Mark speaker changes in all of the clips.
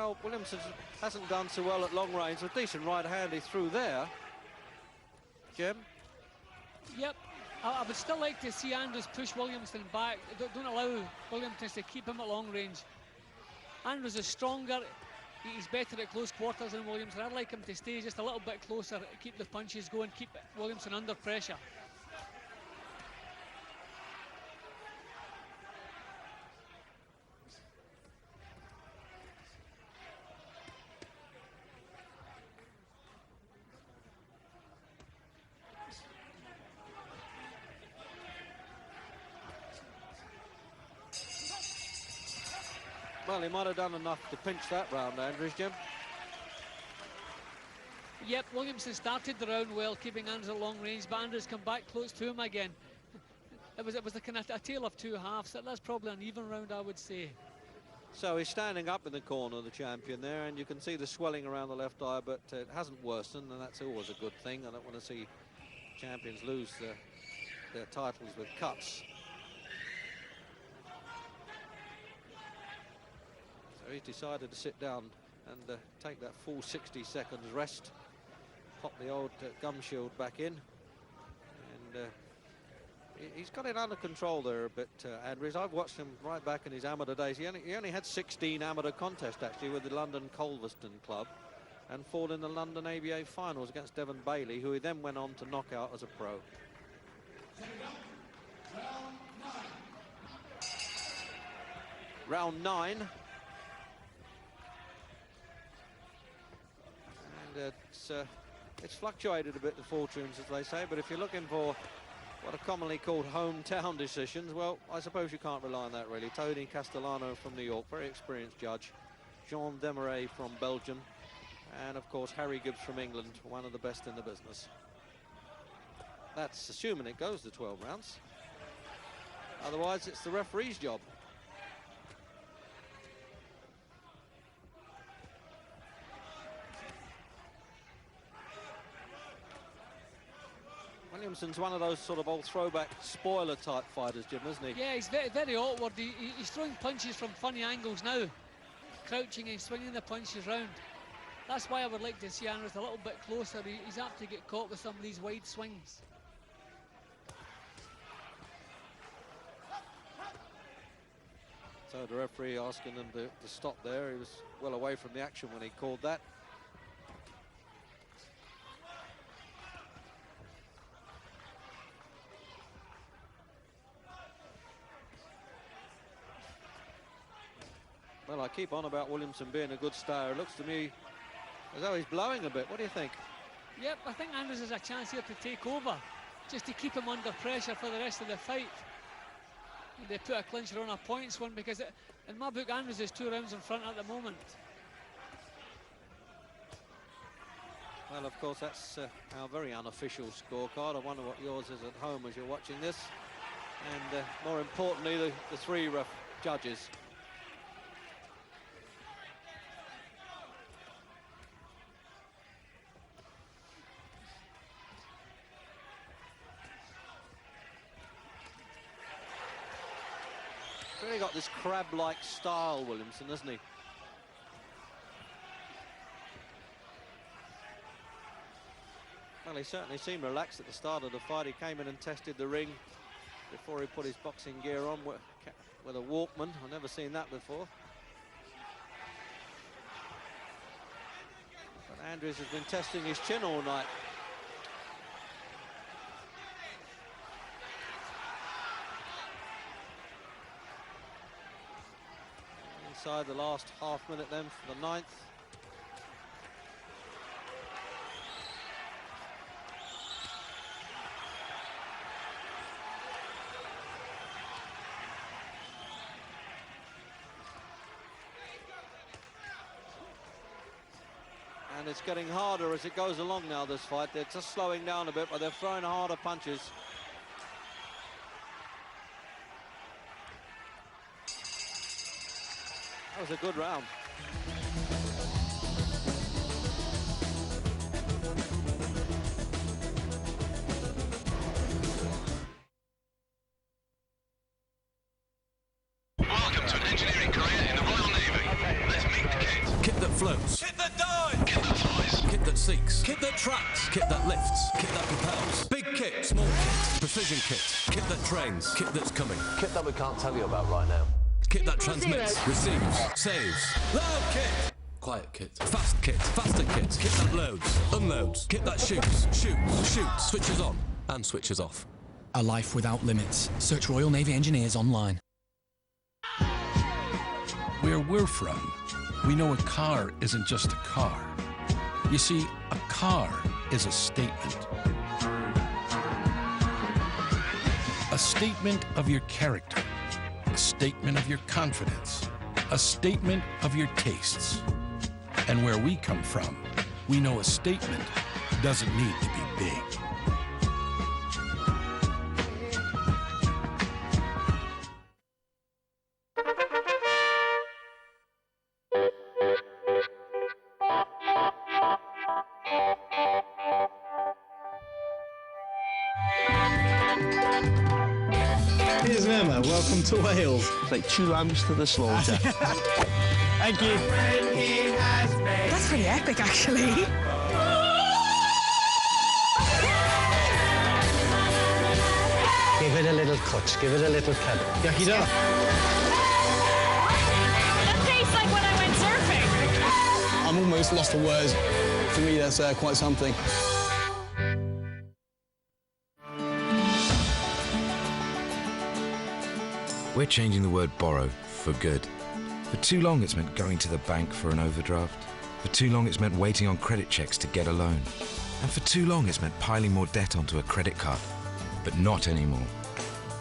Speaker 1: Well, Williamson hasn't done so well at long range. A decent right hand he threw there. Jim?
Speaker 2: Yep. I would still like to see Andrews push Williamson back. Don't allow Williamson to keep him at long range. Andrews is stronger. He's better at close quarters than Williamson. I'd like him to stay just a little bit closer, keep the punches going, keep Williamson under pressure.
Speaker 1: Well, he might have done enough to pinch that round, Andrews, Jim.
Speaker 2: Yep, Williamson started the round well, keeping Andrews at long range, but Andrews come back close to him again. It was a kind of a tale of two halves. That's probably an even round, I would say.
Speaker 1: So he's standing up in the corner, the champion there, and you can see the swelling around the left eye, but it hasn't worsened, and that's always a good thing. I don't want to see champions lose their titles with cuts. So he's decided to sit down and take that full 60 seconds rest. Pop the old gum shield back in. And he's got it under control there a bit, Andrews. I've watched him right back in his amateur days. He only had 16 amateur contests, actually, with the London Culverston Club, and fought in the London ABA finals against Devon Bailey, who he then went on to knock out as a pro. Round 9. And it's fluctuated a bit, the fortunes, as they say, but if you're looking for what are commonly called hometown decisions, well, I suppose you can't rely on that, really. Tony Castellano from New York, very experienced judge. Jean Demarais from Belgium. And, of course, Harry Gibbs from England, one of the best in the business. That's assuming it goes to 12 rounds. Otherwise, it's the referee's job. Williamson's one of those sort of old throwback spoiler type fighters, Jim, isn't he?
Speaker 2: Yeah, he's very, very awkward. He's throwing punches from funny angles now, crouching and swinging the punches round. That's why I would like to see Andrews a little bit closer. He's apt to get caught with some of these wide swings.
Speaker 1: So the referee asking them to stop there. He was well away from the action when he called that. Well, I keep on about Williamson being a good stayer. It looks to me as though he's blowing a bit. What do you think?
Speaker 2: Yep, I think Andrews has a chance here to take over, just to keep him under pressure for the rest of the fight. They put a clincher on a points one, because in my book, Andrews is 2 rounds in front at the moment.
Speaker 1: Well, of course, that's our very unofficial scorecard. I wonder what yours is at home as you're watching this. And more importantly, the 3 judges. He's really got this crab-like style, Williamson, hasn't he? Well, he certainly seemed relaxed at the start of the fight. He came in and tested the ring before he put his boxing gear on with a Walkman. I've never seen that before. But Andrews has been testing his chin all night. Inside the last half minute then for the 9th. And it's getting harder as it goes along now, this fight. They're just slowing down a bit, but they're throwing harder punches. That was a good round.
Speaker 3: Welcome to an engineering career in the Royal Navy. Let's meet the kids.
Speaker 4: Kick the
Speaker 3: collision kit. Kit that trains. Kit that's coming.
Speaker 4: Kit that we can't tell you about right now.
Speaker 3: Kit that transmits, receives, saves. Loud kit. Quiet kit. Fast kit. Faster kit. Kit that loads, unloads. Kit that shoots, switches on and switches off.
Speaker 5: A life without limits. Search Royal Navy Engineers online.
Speaker 6: Where we're from, we know a car isn't just a car. You see, a car is a statement. A statement of your character. A statement of your confidence. A statement of your tastes. And where we come from, we know a statement doesn't need to be big.
Speaker 7: Here's Emma, welcome to Wales.
Speaker 8: It's like 2 lambs to the slaughter.
Speaker 7: Thank you.
Speaker 9: That's pretty epic, actually.
Speaker 7: Give it a little cut, give it a little cut. Yakida.
Speaker 9: That tastes like when I went surfing.
Speaker 7: I'm almost lost for words. For me, that's quite something.
Speaker 10: We're changing the word borrow for good. For too long it's meant going to the bank for an overdraft. For too long it's meant waiting on credit checks to get a loan. And for too long it's meant piling more debt onto a credit card. But not anymore.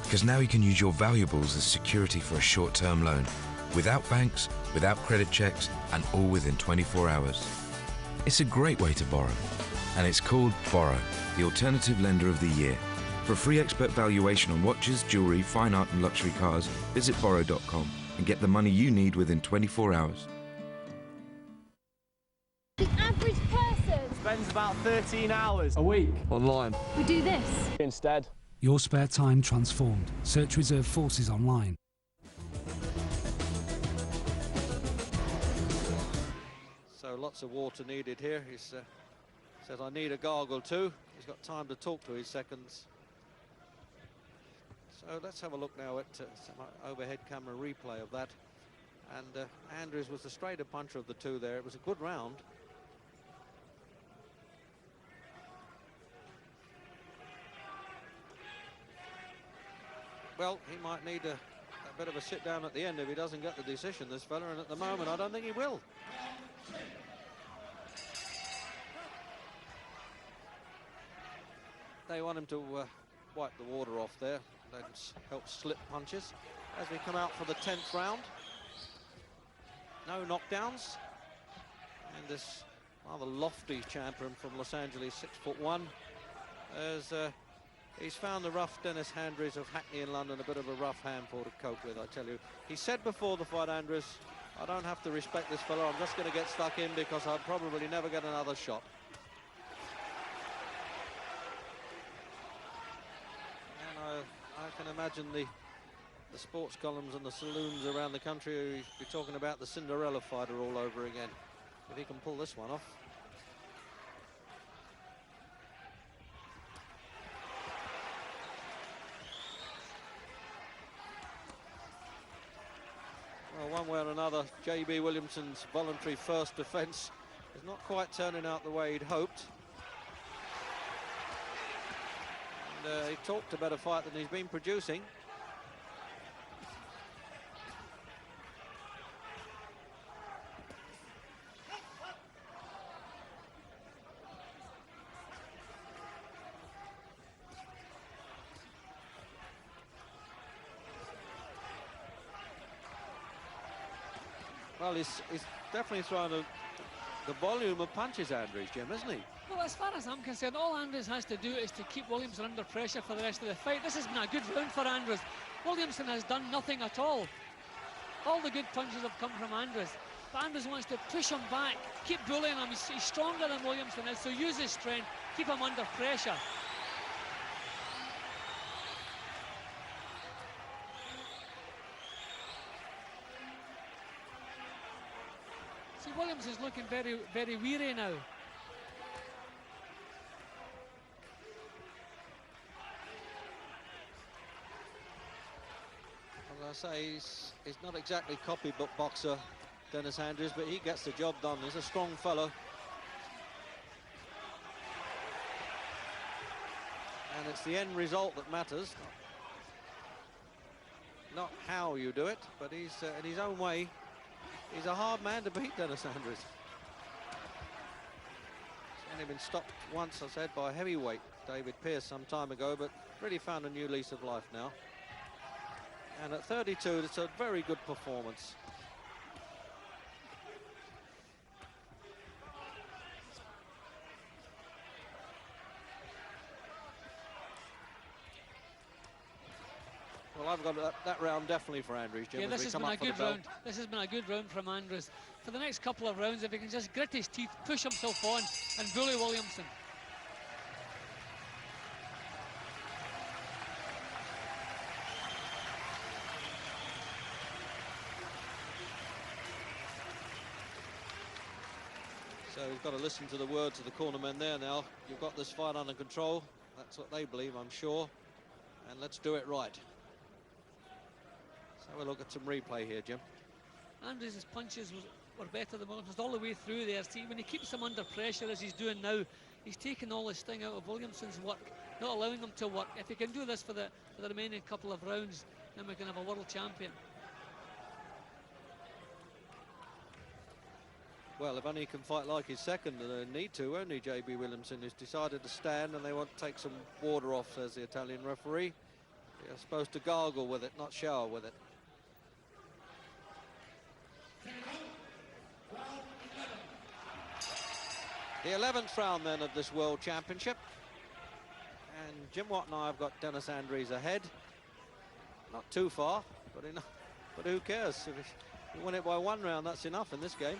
Speaker 10: Because now you can use your valuables as security for a short-term loan. Without banks, without credit checks, and all within 24 hours. It's a great way to borrow. And it's called Borrow, the alternative lender of the year. For a free expert valuation on watches, jewellery, fine art and luxury cars, visit borrow.com and get the money you need within 24 hours.
Speaker 11: The average person
Speaker 12: spends about 13 hours
Speaker 13: a week
Speaker 12: online.
Speaker 11: We do this
Speaker 12: instead.
Speaker 13: Your spare time transformed. Search Reserve Forces online.
Speaker 1: So lots of water needed here. He says, I need a gargle too. He's got time to talk to his seconds. So let's have a look now at some overhead camera replay of that. And Andrews was the straighter puncher of the two there. It was a good round. Well, he might need a bit of a sit down at the end if he doesn't get the decision, this fella, and at the moment I don't think he will. They want him to wipe the water off there. That helps slip punches as we come out for the 10th round. No knockdowns. And this rather lofty champion from Los Angeles, 6'1", as he's found the rough Dennis Andrews of Hackney in London a bit of a rough handful to cope with, I tell you. He said before the fight, Andrews, I don't have to respect this fellow, I'm just going to get stuck in because I'll probably never get another shot. I can imagine the sports columns and the saloons around the country will be talking about the Cinderella fighter all over again, if he can pull this one off. Well, one way or another, J.B. Williamson's voluntary first defence is not quite turning out the way he'd hoped. He talked about a fight that he's been producing. Well, he's definitely throwing the volume of punches, Andrews, Jim, isn't he?
Speaker 2: Well, as far as I'm concerned, all Andrews has to do is to keep Williamson under pressure for the rest of the fight. This has been a good round for Andrews. Williamson has done nothing at all. All the good punches have come from Andrews. But Andrews wants to push him back, keep bullying him. He's stronger than Williamson is, so use his strength, keep him under pressure. See, Williams is looking very, very weary now.
Speaker 1: Well, I say he's not exactly copybook boxer, Dennis Andrews, but he gets the job done. He's a strong fellow. And it's the end result that matters. Not how you do it, but he's in his own way. He's a hard man to beat, Dennis Andrews. He's only been stopped once, I said, by a heavyweight, David Pearce, some time ago, but really found a new lease of life now. And at 32, it's a very good performance. Well, I've got that round definitely for Andrews, Jim.
Speaker 2: Yeah, this has been a good round. This has been a good round from Andrews. For the next couple of rounds, if he can just grit his teeth, push himself on, and bully Williamson.
Speaker 1: So we've got to listen to the words of the cornermen there now. You've got this fight under control. That's what they believe, I'm sure. And let's do it right. Let's have a look at some replay here, Jim.
Speaker 2: Andrews' punches were better than Williamson's all the way through there. See, when he keeps him under pressure, as he's doing now, he's taking all the sting out of Williamson's work, not allowing him to work. If he can do this for the remaining couple of rounds, then we can have a world champion.
Speaker 1: Well, if only he can fight like his second, and they need to, only JB Williamson, who's decided to stand, and they want to take some water off, says the Italian referee. You're supposed to gargle with it, not shower with it. The 11th round then of this World Championship. And Jim Watt and I have got Dennis Andrews ahead. Not too far, but who cares? If you win it by one round, that's enough in this game.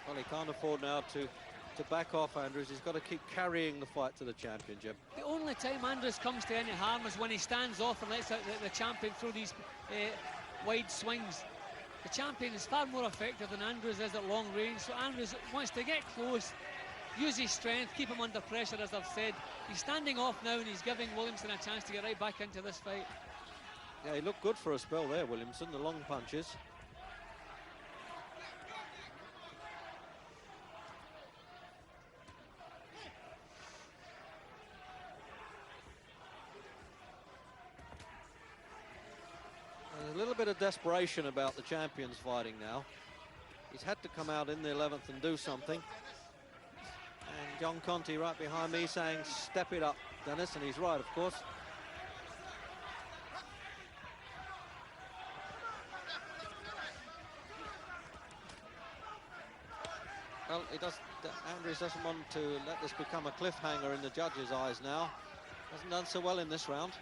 Speaker 1: Well, he can't afford now to back off, Andrews. He's got to keep carrying the fight to the champion, Jim.
Speaker 2: The only time Andrews comes to any harm is when he stands off and lets the champion throw these wide swings. The champion is far more effective than Andrews is at long range, so Andrews wants to get close, use his strength, keep him under pressure, as I've said. He's standing off now and he's giving Williamson a chance to get right back into this fight.
Speaker 1: Yeah, he looked good for a spell there, Williamson, the long punches. There's a little bit of desperation about the champions fighting now. He's had to come out in the 11th and do something. And John Conte right behind me saying, step it up, Dennis, and he's right, of course. Well, Andrews doesn't want to let this become a cliffhanger in the judges' eyes now. Hasn't done so well in this round.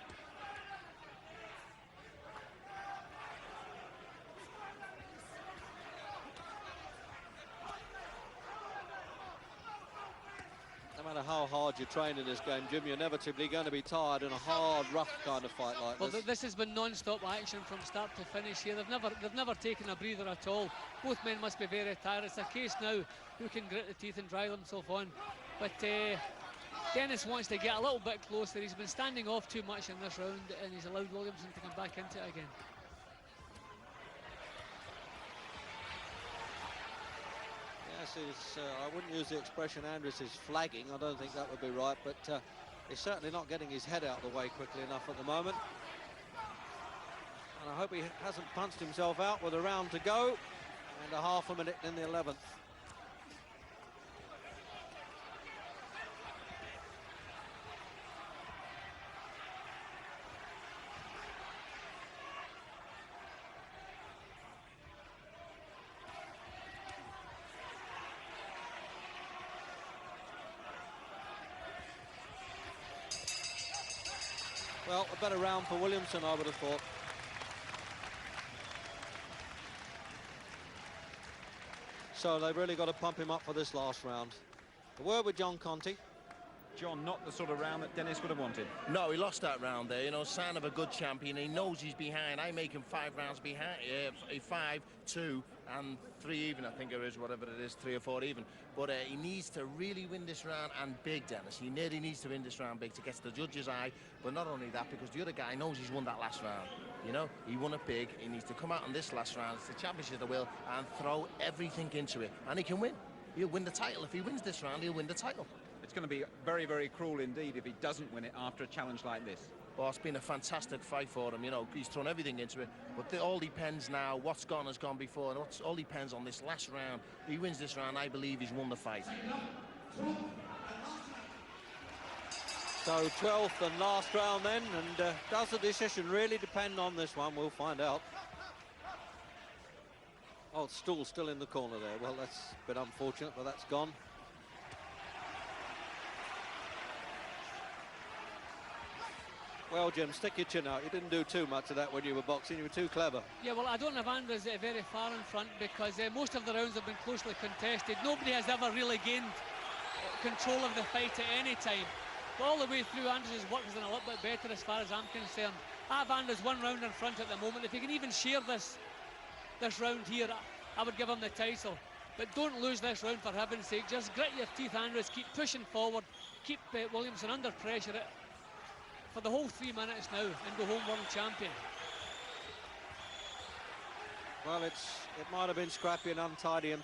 Speaker 1: No matter how hard you train in this game, Jim, you're inevitably going to be tired in a hard, rough kind of fight like this.
Speaker 2: Well, this has been non-stop action from start to finish here. They've never taken a breather at all. Both men must be very tired. It's a case now who can grit the teeth and drive themselves on. But Dennis wants to get a little bit closer. He's been standing off too much in this round, and he's allowed Williamson to come back into it again.
Speaker 1: Yes, I wouldn't use the expression Andrews is flagging. I don't think that would be right, but he's certainly not getting his head out of the way quickly enough at the moment. And I hope he hasn't punched himself out with a round to go and a half a minute in the 11th. Well, a better round for Williamson, I would have thought. So they've really got to pump him up for this last round. A word with John Conti.
Speaker 14: John, not the sort of round that Dennis would have wanted.
Speaker 15: No, he lost that round there, you know, sign of a good champion. He knows he's behind. I make him 5 rounds behind, 5, 2, and 3 even, I think it is, whatever it is, 3 or 4 even. But he needs to really win this round, and big, Dennis. He really needs to win this round big to get to the judge's eye. But not only that, because the other guy knows he's won that last round. You know, he won it big. He needs to come out in this last round. It's the championship of the will, and throw everything into it. And he can win. He'll win the title. If he wins this round, he'll win the title.
Speaker 14: It's going to be very, very cruel indeed if he doesn't win it after a challenge like this.
Speaker 15: Well, it's been a fantastic fight for him, you know, he's thrown everything into it, but it all depends now, what's gone has gone before, and all depends on this last round. If he wins this round, I believe he's won the fight.
Speaker 1: So 12th and last round then, and does the decision really depend on this one? We'll find out. Oh, Stool still in the corner there. Well, that's a bit unfortunate, but that's gone. Well, Jim, stick your chin out. You didn't do too much of that when you were boxing. You were too clever.
Speaker 2: Yeah, well, I don't have Andres very far in front because most of the rounds have been closely contested. Nobody has ever really gained control of the fight at any time. But all the way through, Andres' work has been a little bit better as far as I'm concerned. I have Andres 1 round in front at the moment. If he can even share this round here, I would give him the title. But don't lose this round for heaven's sake. Just grit your teeth, Andres. Keep pushing forward. Keep Williamson under pressure for the whole 3 minutes now and go home world champion.
Speaker 1: Well, it might have been scrappy and untidy and